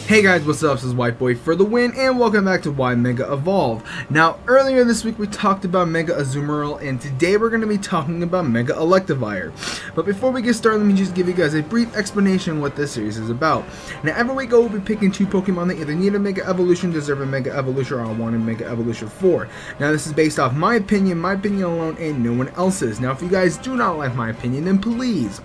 Hey guys, what's up? This is White Boy for the win, and welcome back to Why Mega Evolve. Now, earlier this week we talked about Mega Azumarill, and today we're going to be talking about Mega Electivire. But before we get started, let me just give you guys a brief explanation of what this series is about. Now, every week I will be picking two Pokemon that either need a Mega Evolution, deserve a Mega Evolution, or I want a Mega Evolution for. Now, this is based off my opinion alone, and no one else's. Now, if you guys do not like my opinion, then please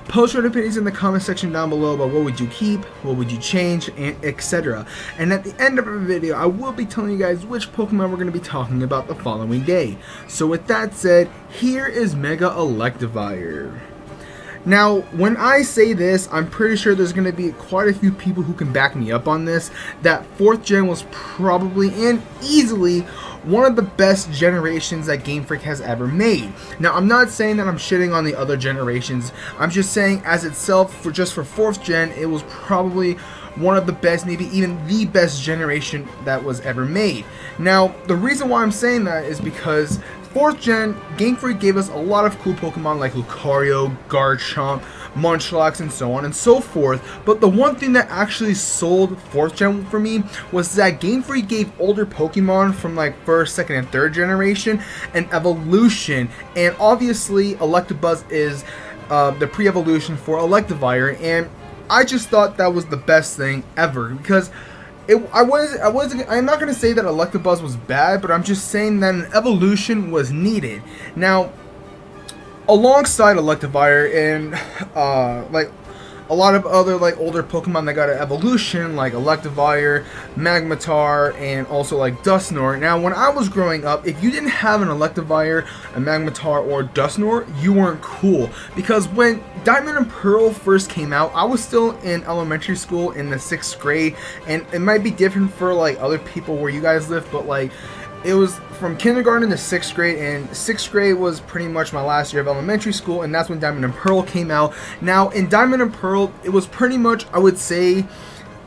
post your opinions in the comment section down below about what would you keep, what would you change, and etc. And at the end of the video, I will be telling you guys which Pokemon we're going to be talking about the following day. So with that said, here is Mega Electivire. Now, when I say this, I'm pretty sure there's going to be quite a few people who can back me up on this, that 4th gen was probably and easily one of the best generations that Game Freak has ever made. Now, I'm not saying that I'm shitting on the other generations. I'm just saying as itself, just for 4th gen, it was probably one of the best, maybe even the best generation that was ever made. Now, the reason why I'm saying that is because 4th gen, Game Freak gave us a lot of cool Pokemon like Lucario, Garchomp, Munchlax, and so on and so forth. But the one thing that actually sold 4th gen for me was that Game Freak gave older Pokemon from like 1st, 2nd, and 3rd generation an evolution. And obviously Electabuzz is the pre-evolution for Electivire, and I just thought that was the best thing ever, because I'm not going to say that Electabuzz was bad, but I'm just saying that an evolution was needed. Now, alongside Electivire and like a lot of other like older Pokemon that got an evolution, like Electivire, Magmotar, and also like Dusknoir. Now, when I was growing up, if you didn't have an Electivire, a Magmotar, or Dusknoir, you weren't cool. Because when Diamond and Pearl first came out, I was still in elementary school in the 6th grade, and it might be different for like other people where you guys live, but like it was from kindergarten to 6th grade, and 6th grade was pretty much my last year of elementary school, and that's when Diamond and Pearl came out. Now, in Diamond and Pearl, it was pretty much, I would say,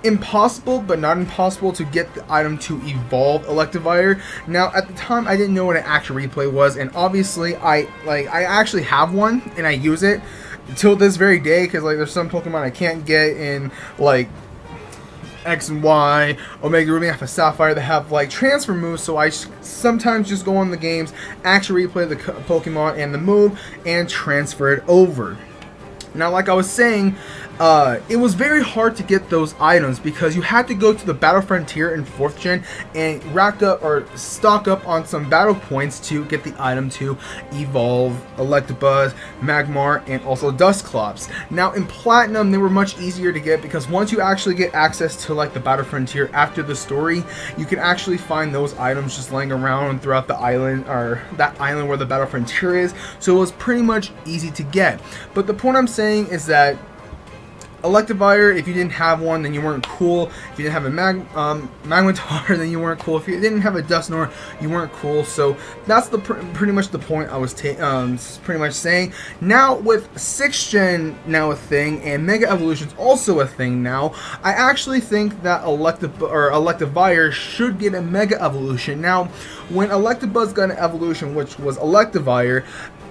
impossible, but not impossible to get the item to evolve Electivire. Now, at the time, I didn't know what an actual replay was, and obviously, I actually have one, and I use it till this very day, because like there's some Pokemon I can't get in like X and Y, Omega Ruby, Alpha Sapphire, that have like transfer moves, so I sometimes just go on the games, actually replay the Pokemon and the move, and transfer it over. Now, like I was saying, it was very hard to get those items because you had to go to the Battle Frontier in 4th gen and rack up or stock up on some battle points to get the item to evolve Electabuzz, Magmar, and also Dusclops. Now, in Platinum, they were much easier to get because once you actually get access to like the Battle Frontier after the story, you can actually find those items just laying around throughout the island, or that island where the Battle Frontier is. So it was pretty much easy to get. But the point I'm saying is that Electivire, if you didn't have one, then you weren't cool. If you didn't have a Magmotar, then you weren't cool. If you didn't have a Dusknoir, you weren't cool. So that's the pretty much the point I was pretty much saying. Now, with 6th gen now a thing, and Mega Evolution's also a thing now, I actually think that Electivire should get a Mega Evolution. Now, when Electabuzz got an evolution, which was Electivire,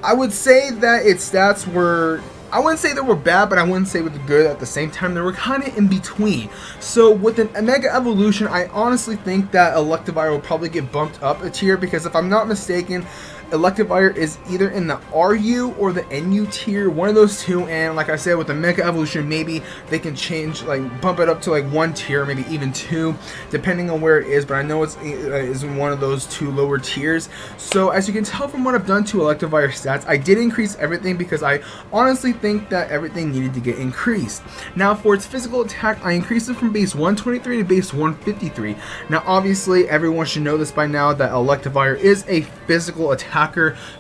I would say that its stats were, I wouldn't say they were bad, but I wouldn't say they were good at the same time. They were kind of in between. So with a Mega Evolution, I honestly think that Electivire will probably get bumped up a tier, because if I'm not mistaken, Electivire is either in the RU or the NU tier, one of those two. And like I said, with the Mega Evolution, maybe they can change, like bump it up to like 1 tier, maybe even 2, depending on where it is. But I know it's in one of those 2 lower tiers. So as you can tell from what I've done to Electivire stats, I did increase everything because I honestly think that everything needed to get increased. Now, for its physical attack, I increased it from base 123 to base 153. Now, obviously, everyone should know this by now that Electivire is a physical attacker,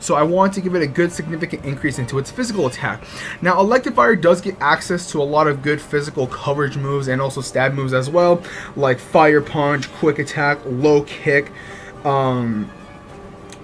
so I want to give it a good significant increase into its physical attack. Now, Electivire does get access to a lot of good physical coverage moves and also stab moves as well, like Fire Punch, Quick Attack, Low Kick,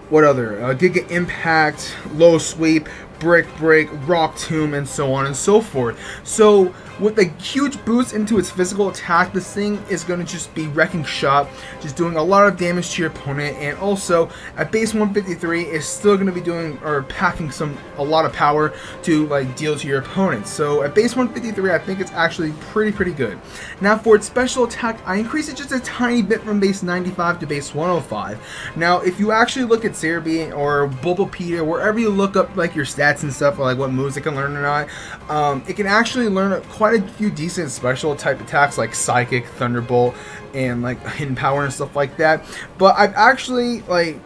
what other? Giga Impact, Low Sweep, Brick Break, Rock Tomb, and so on and so forth. So with a huge boost into its physical attack, this thing is going to just be wrecking shop, just doing a lot of damage to your opponent, and also at base 153 is still going to be doing or packing a lot of power to like deal to your opponent. So at base 153, I think it's actually pretty good. Now for its special attack, I increase it just a tiny bit from base 95 to base 105. Now if you actually look at Cerebi or Bulbapedia, wherever you look up like your stats and stuff, or like what moves it can learn or not, it can actually learn quite a few decent special type attacks like Psychic, Thunderbolt, and like Hidden Power and stuff like that. But I've actually, like,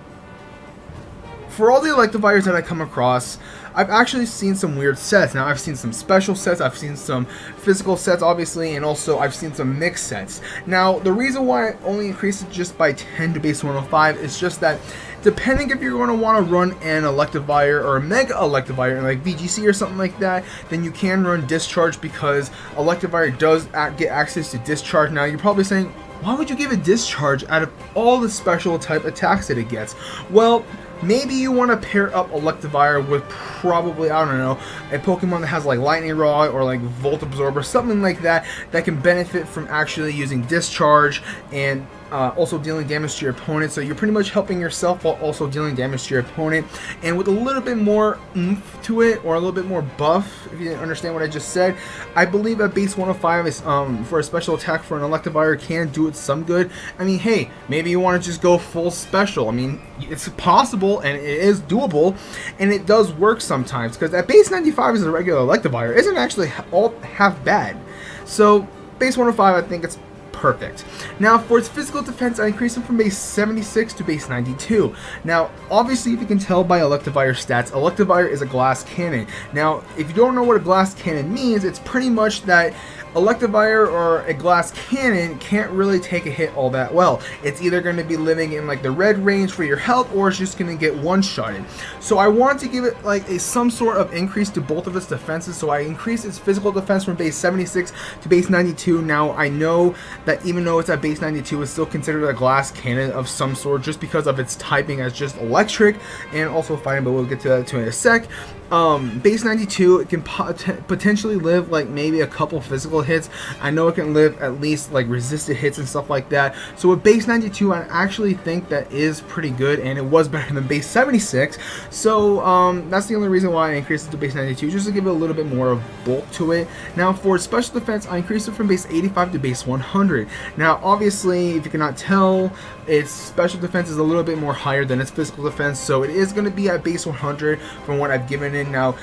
for all the Electivires that I come across, I've actually seen some weird sets. Now I've seen some special sets, I've seen some physical sets obviously, and also I've seen some mixed sets. Now the reason why I only increased it just by 10 to base 105 is just that depending if you're going to want to run an Electivire or a Mega Electivire like VGC or something like that, then you can run Discharge, because Electivire does get access to Discharge. Now you're probably saying, why would you give it Discharge out of all the special type attacks that it gets? Well, maybe you want to pair up Electivire with probably, I don't know, a Pokemon that has like Lightning Rod or like Volt Absorb or something like that, that can benefit from actually using Discharge and also dealing damage to your opponent. So you're pretty much helping yourself while also dealing damage to your opponent, and with a little bit more oomph to it, or a little bit more buff, if you didn't understand what I just said. I believe at base 105 is for a special attack for an Electivire can do it some good. I mean, hey, maybe you want to just go full special. I mean, it's possible and it is doable, and it does work sometimes, because at base 95 as a regular Electivire isn't actually all half bad. So base 105, I think it's perfect. Now for its physical defense, I increased it from base 76 to base 92. Now obviously, if you can tell by Electivire stats, Electivire is a glass cannon. Now if you don't know what a glass cannon means, it's pretty much that Electivire or a glass cannon can't really take a hit all that well. It's either going to be living in like the red range for your health, or it's just going to get one-shotted. So I want to give it like some sort of increase to both of its defenses, so I increased its physical defense from base 76 to base 92. Now I know that even though it's at base 92, it's still considered a glass cannon of some sort, just because of its typing as just electric and also fighting, but we'll get to that in a sec. Base 92, it can potentially live like maybe a couple physical hits. I know it can live at least like resisted hits and stuff like that. So with base 92, I actually think that is pretty good, and it was better than base 76. So that's the only reason why I increased it to base 92, just to give it a little bit more of bulk to it. Now for special defense, I increased it from base 85 to base 100. Now obviously, if you cannot tell, its special defense is a little bit more higher than its physical defense, so it is going to be at base 100 from what I've given it. Now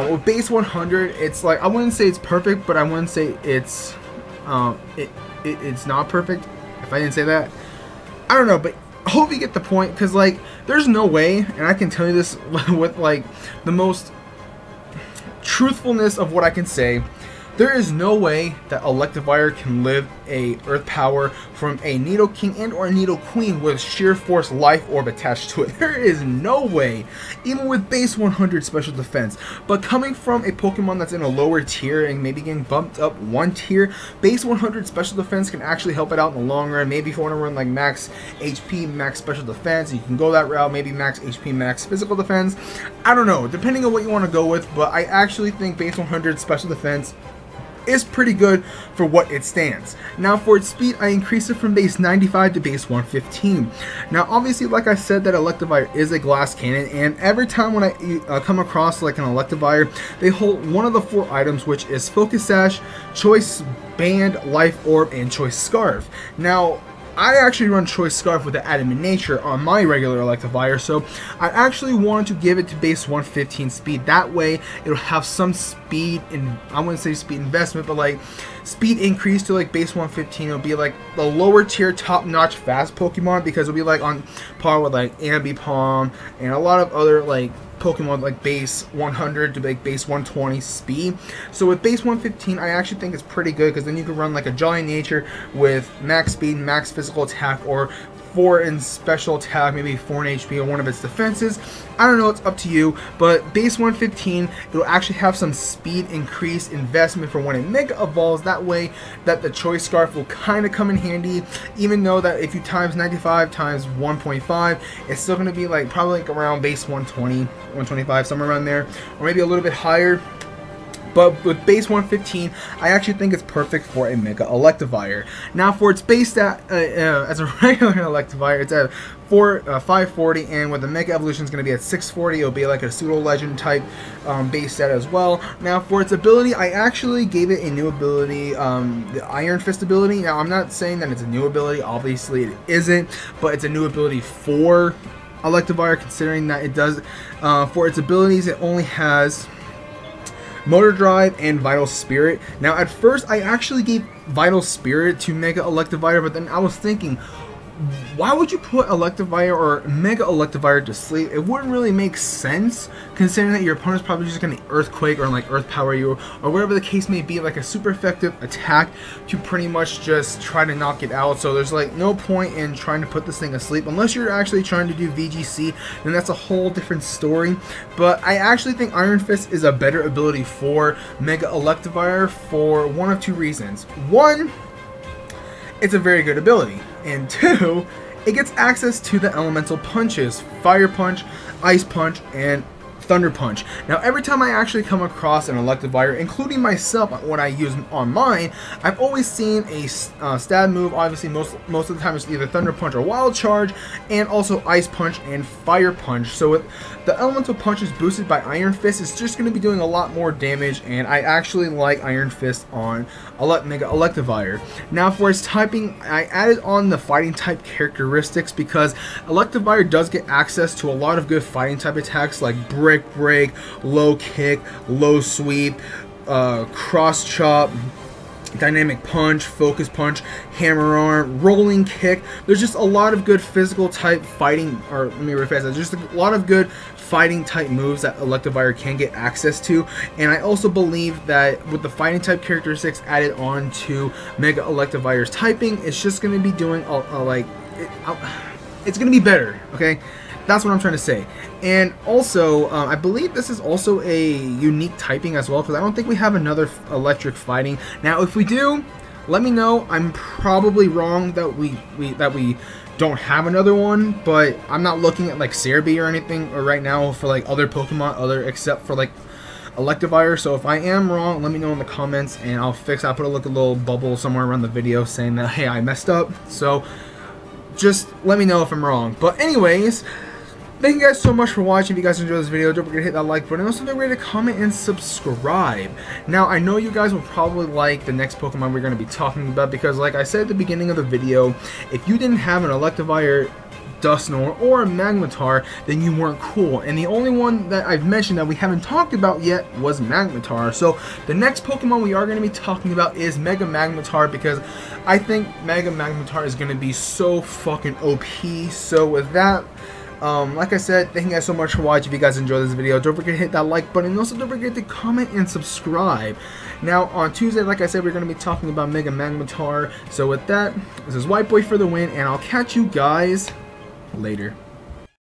with base 100, it's like, I wouldn't say it's perfect, but I wouldn't say it's it's not perfect, if I didn't say that. I don't know, but I hope you get the point, because like there's no way, and I can tell you this with like the most truthfulness of what I can say, there is no way that Electivire can live a Earth Power from a Nidoking and or a Nidoqueen with Sheer Force Life Orb attached to it. There is no way, even with base 100 special defense. But coming from a Pokemon that's in a lower tier and maybe getting bumped up one tier, base 100 special defense can actually help it out in the long run. Maybe if you want to run like max HP, max special defense, you can go that route. Maybe max HP, max physical defense. I don't know, depending on what you want to go with, but I actually think base 100 special defense is pretty good for what it stands. Now for its speed, I increased it from base 95 to base 115. Now obviously, like I said, that Electivire is a glass cannon, and every time when I come across like an Electivire, they hold one of the 4 items, which is Focus Sash, Choice Band, Life Orb, and Choice Scarf. Now I actually run Choice Scarf with the Adamant Nature on my regular Electivire, so I actually wanted to give it to base 115 speed. That way, it'll have some speed, and I wouldn't say speed investment, but like speed increase to like base 115. It'll be like the lower tier, top-notch fast Pokemon, because it'll be like on par with like Ambipom and a lot of other like Pokemon like base 100 to like base 120 speed. So with base 115, I actually think it's pretty good, because then you can run like a Jolly Nature with max speed, max physical attack, or 4 in special attack, maybe 4 in HP on one of its defenses. I don't know, it's up to you, but base 115, it'll actually have some speed increase investment for when it Mega Evolves. That way that the Choice Scarf will kind of come in handy, even though that if you times 95 times 1.5, it's still going to be like probably like around base 120, 125, somewhere around there, or maybe a little bit higher. But with base 115, I actually think it's perfect for a Mega Electivire. Now for its base stat, as a regular Electivire, it's at 540, and with the Mega Evolution, it's going to be at 640. It'll be like a pseudo legend type base stat as well. Now for its ability, I actually gave it a new ability, the Iron Fist ability. Now I'm not saying that it's a new ability, obviously it isn't, but it's a new ability for Electivire, considering that it does, for its abilities, it only has Motor Drive and Vital Spirit. Now at first I actually gave Vital Spirit to Mega Electivire, but then I was thinking, why would you put Electivire or Mega Electivire to sleep? It wouldn't really make sense, considering that your opponent's probably just going to Earthquake or like Earth Power you, or whatever the case may be, like a super effective attack to pretty much just try to knock it out. So there's like no point in trying to put this thing asleep unless you're actually trying to do VGC, then that's a whole different story. But I actually think Iron Fist is a better ability for Mega Electivire for one of two reasons. One, it's a very good ability, and two, it gets access to the elemental punches, Fire Punch, Ice Punch, and Thunder Punch. Now every time I actually come across an Electivire, including myself when I use on mine, I've always seen a stab move. Obviously most of the time it's either Thunder Punch or Wild Charge, and also Ice Punch and Fire Punch. So with the elemental punches boosted by Iron Fist, it's just going to be doing a lot more damage, and I actually like Iron Fist on Mega Electivire. Now for its typing, I added on the fighting type characteristics because Electivire does get access to a lot of good fighting type attacks like Brick Break, Low Kick, Low Sweep, Cross Chop, Dynamic Punch, Focus Punch, Hammer Arm, Rolling Kick. There's just a lot of good physical type fighting, or let me rephrase that, just a lot of good fighting type moves that Electivire can get access to. And I also believe that with the fighting type characteristics added on to Mega Electivire's typing, it's just going to be doing it's going to be better, okay? That's what I'm trying to say. And also, I believe this is also a unique typing as well, because I don't think we have another electric fighting. Now, if we do, let me know. I'm probably wrong that we don't have another one, but I'm not looking at like Cerebi or anything right now for like other Pokemon except for like Electivire. So if I am wrong, let me know in the comments, and I'll put a little bubble somewhere around the video saying that, hey, I messed up. So just let me know if I'm wrong. But anyways, thank you guys so much for watching. If you guys enjoyed this video, don't forget to hit that like button. Also, don't forget to comment and subscribe. Now, I know you guys will probably like the next Pokemon we're going to be talking about, because like I said at the beginning of the video, if you didn't have an Electivire, dusknoir, or a magmotar, then you weren't cool. And the only one that I've mentioned that we haven't talked about yet was magmotar. So the next Pokemon we are going to be talking about is Mega Magmotar, because I think Mega Magmotar is going to be so fucking OP. So with that, like I said, thank you guys so much for watching. If you guys enjoyed this video, don't forget to hit that like button, and also don't forget to comment and subscribe. Now, on Tuesday, like I said, we're going to be talking about Mega Magmotar. So with that, this is White Boy for the win, and I'll catch you guys later.